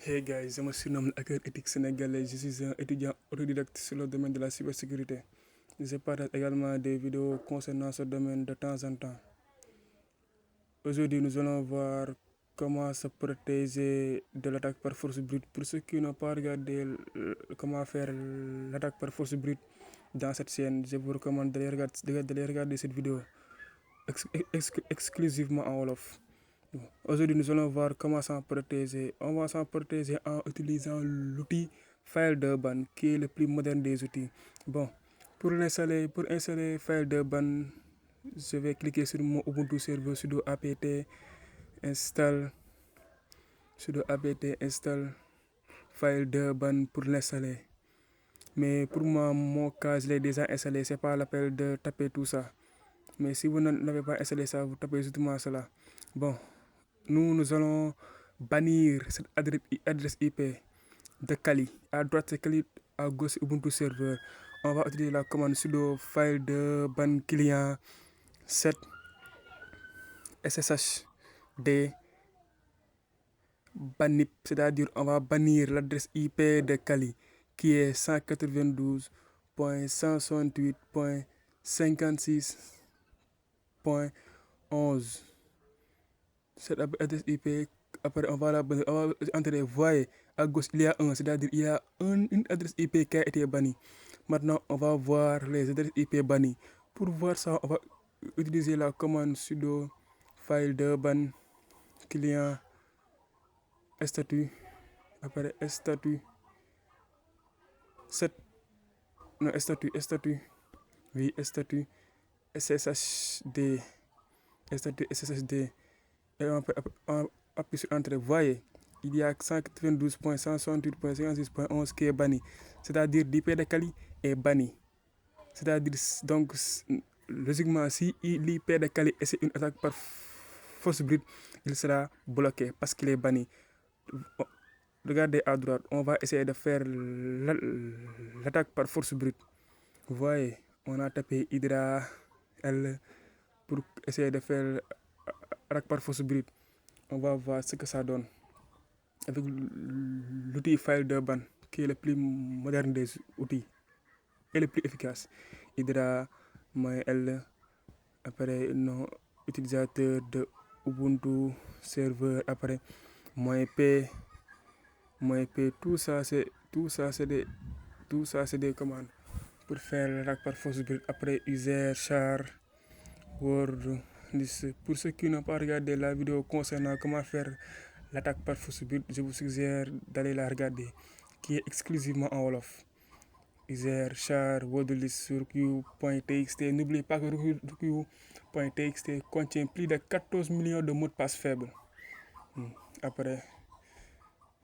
Hey guys, je me surnomme le hacker éthique sénégalais. Je suis un étudiant autodidacte sur le domaine de la cybersécurité. Je partage également des vidéos concernant ce domaine de temps en temps. Aujourd'hui, nous allons voir comment se protéger de l'attaque par force brute. Pour ceux qui n'ont pas regardé comment faire l'attaque par force brute dans cette chaîne, je vous recommande d'aller regarder cette vidéo exclusivement en Wolof. Aujourd'hui, nous allons voir comment s'en protéger. On va s'en protéger en utilisant l'outil FileDurban, qui est le plus moderne des outils. Bon, pour installer FileDurban, je vais cliquer sur mon Ubuntu serveur sudo apt install FileDurban pour l'installer. Mais pour moi, mon cas, je l'ai déjà installé. C'est pas l'appel de taper tout ça. Mais si vous n'avez pas installé ça, vous tapez justement cela. Bon, nous allons bannir cette adresse IP de Kali. À droite, c'est Kali, à gauche, c'est Ubuntu serveur. On va utiliser la commande sudo FileDurban client 7 sshd bannip, c'est-à-dire on va bannir l'adresse IP de Kali qui est 192.168.56.11. Cette adresse IP, après on va entrer, voyez, à gauche il y a un, c'est-à-dire il y a une adresse IP qui a été bannie. Maintenant, on va voir les adresses IP bannies. Pour voir ça, on va utiliser la commande sudo FileDurban client statut, après statut 7, non, statut, oui, statut SSHD, et on appuie sur entrée. Voyez, il y a 192.168.56.11 qui est banni, c'est-à-dire l'IP de Kali est banni. C'est-à-dire, donc, logiquement, si l'IP de Kali essaie une attaque par force brute, il sera bloqué parce qu'il est banni. Regardez à droite, on va essayer de faire l'attaque par force brute. Vous voyez, on a tapé Hydra L pour essayer de faire l'attaque par force brute. On va voir ce que ça donne avec l'outil FileDurban, qui est le plus moderne des outils et le plus efficace. Hydra -L, après nom utilisateur de Ubuntu serveur, après -P, tout ça c'est des commandes pour faire l'attaque par force brute. Après user char word list. Pour ceux qui n'ont pas regardé la vidéo concernant comment faire l'attaque par force brute, je vous suggère d'aller la regarder, qui est exclusivement en Wolof. User char word list sur q.txt. N'oubliez pas que q.txt contient plus de 14 millions de mots de passe faibles. Après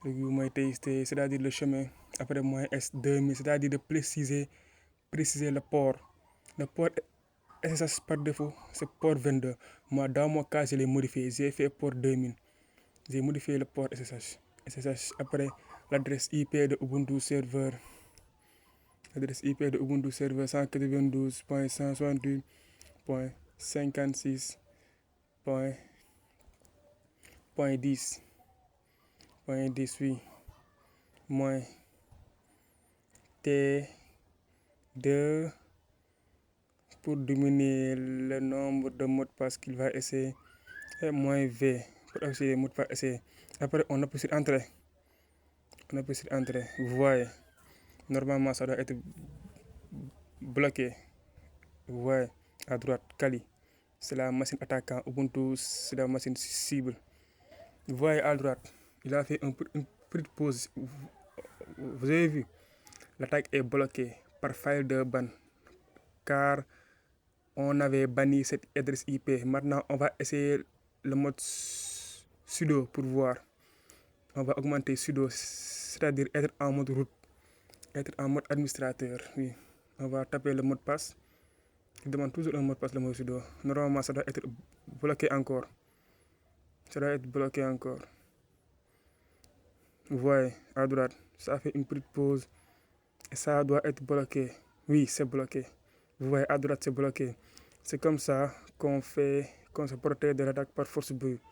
q.txt, c'est-à-dire le chemin. Après -s2000, c'est-à-dire de préciser le port. Le port SSH par défaut, c'est port 22. Moi, dans mon cas, je l'ai modifié. J'ai fait port 2000. J'ai modifié le port SSH. Après, l'adresse IP de Ubuntu serveur. L'adresse IP de Ubuntu serveur 192.168.10. Oui. Moins T2 pour diminuer le nombre de mots de passe qu'il va essayer. Et -V pour essayer les mots de passe essayer. Après, on appuie sur entrée. Vous voyez, normalement ça doit être bloqué. Vous voyez, à droite, Kali, c'est la machine attaquant. Ubuntu, c'est la machine cible. Vous voyez à droite, il a fait une petite pause. Vous avez vu, l'attaque est bloquée par FileDurban, car on avait banni cette adresse IP. Maintenant, on va essayer le mode sudo pour voir. On va augmenter sudo, c'est-à-dire être en mode root, être en mode administrateur. Oui. On va taper le mot de passe. Il demande toujours un mot de passe, le mot sudo. Normalement, ça doit être bloqué encore. Vous voyez, à droite, ça fait une petite pause. Et ça doit être bloqué. Oui, c'est bloqué. Vous voyez, à droite, c'est bloqué. C'est comme ça qu'on se protège de l'attaque par force brute.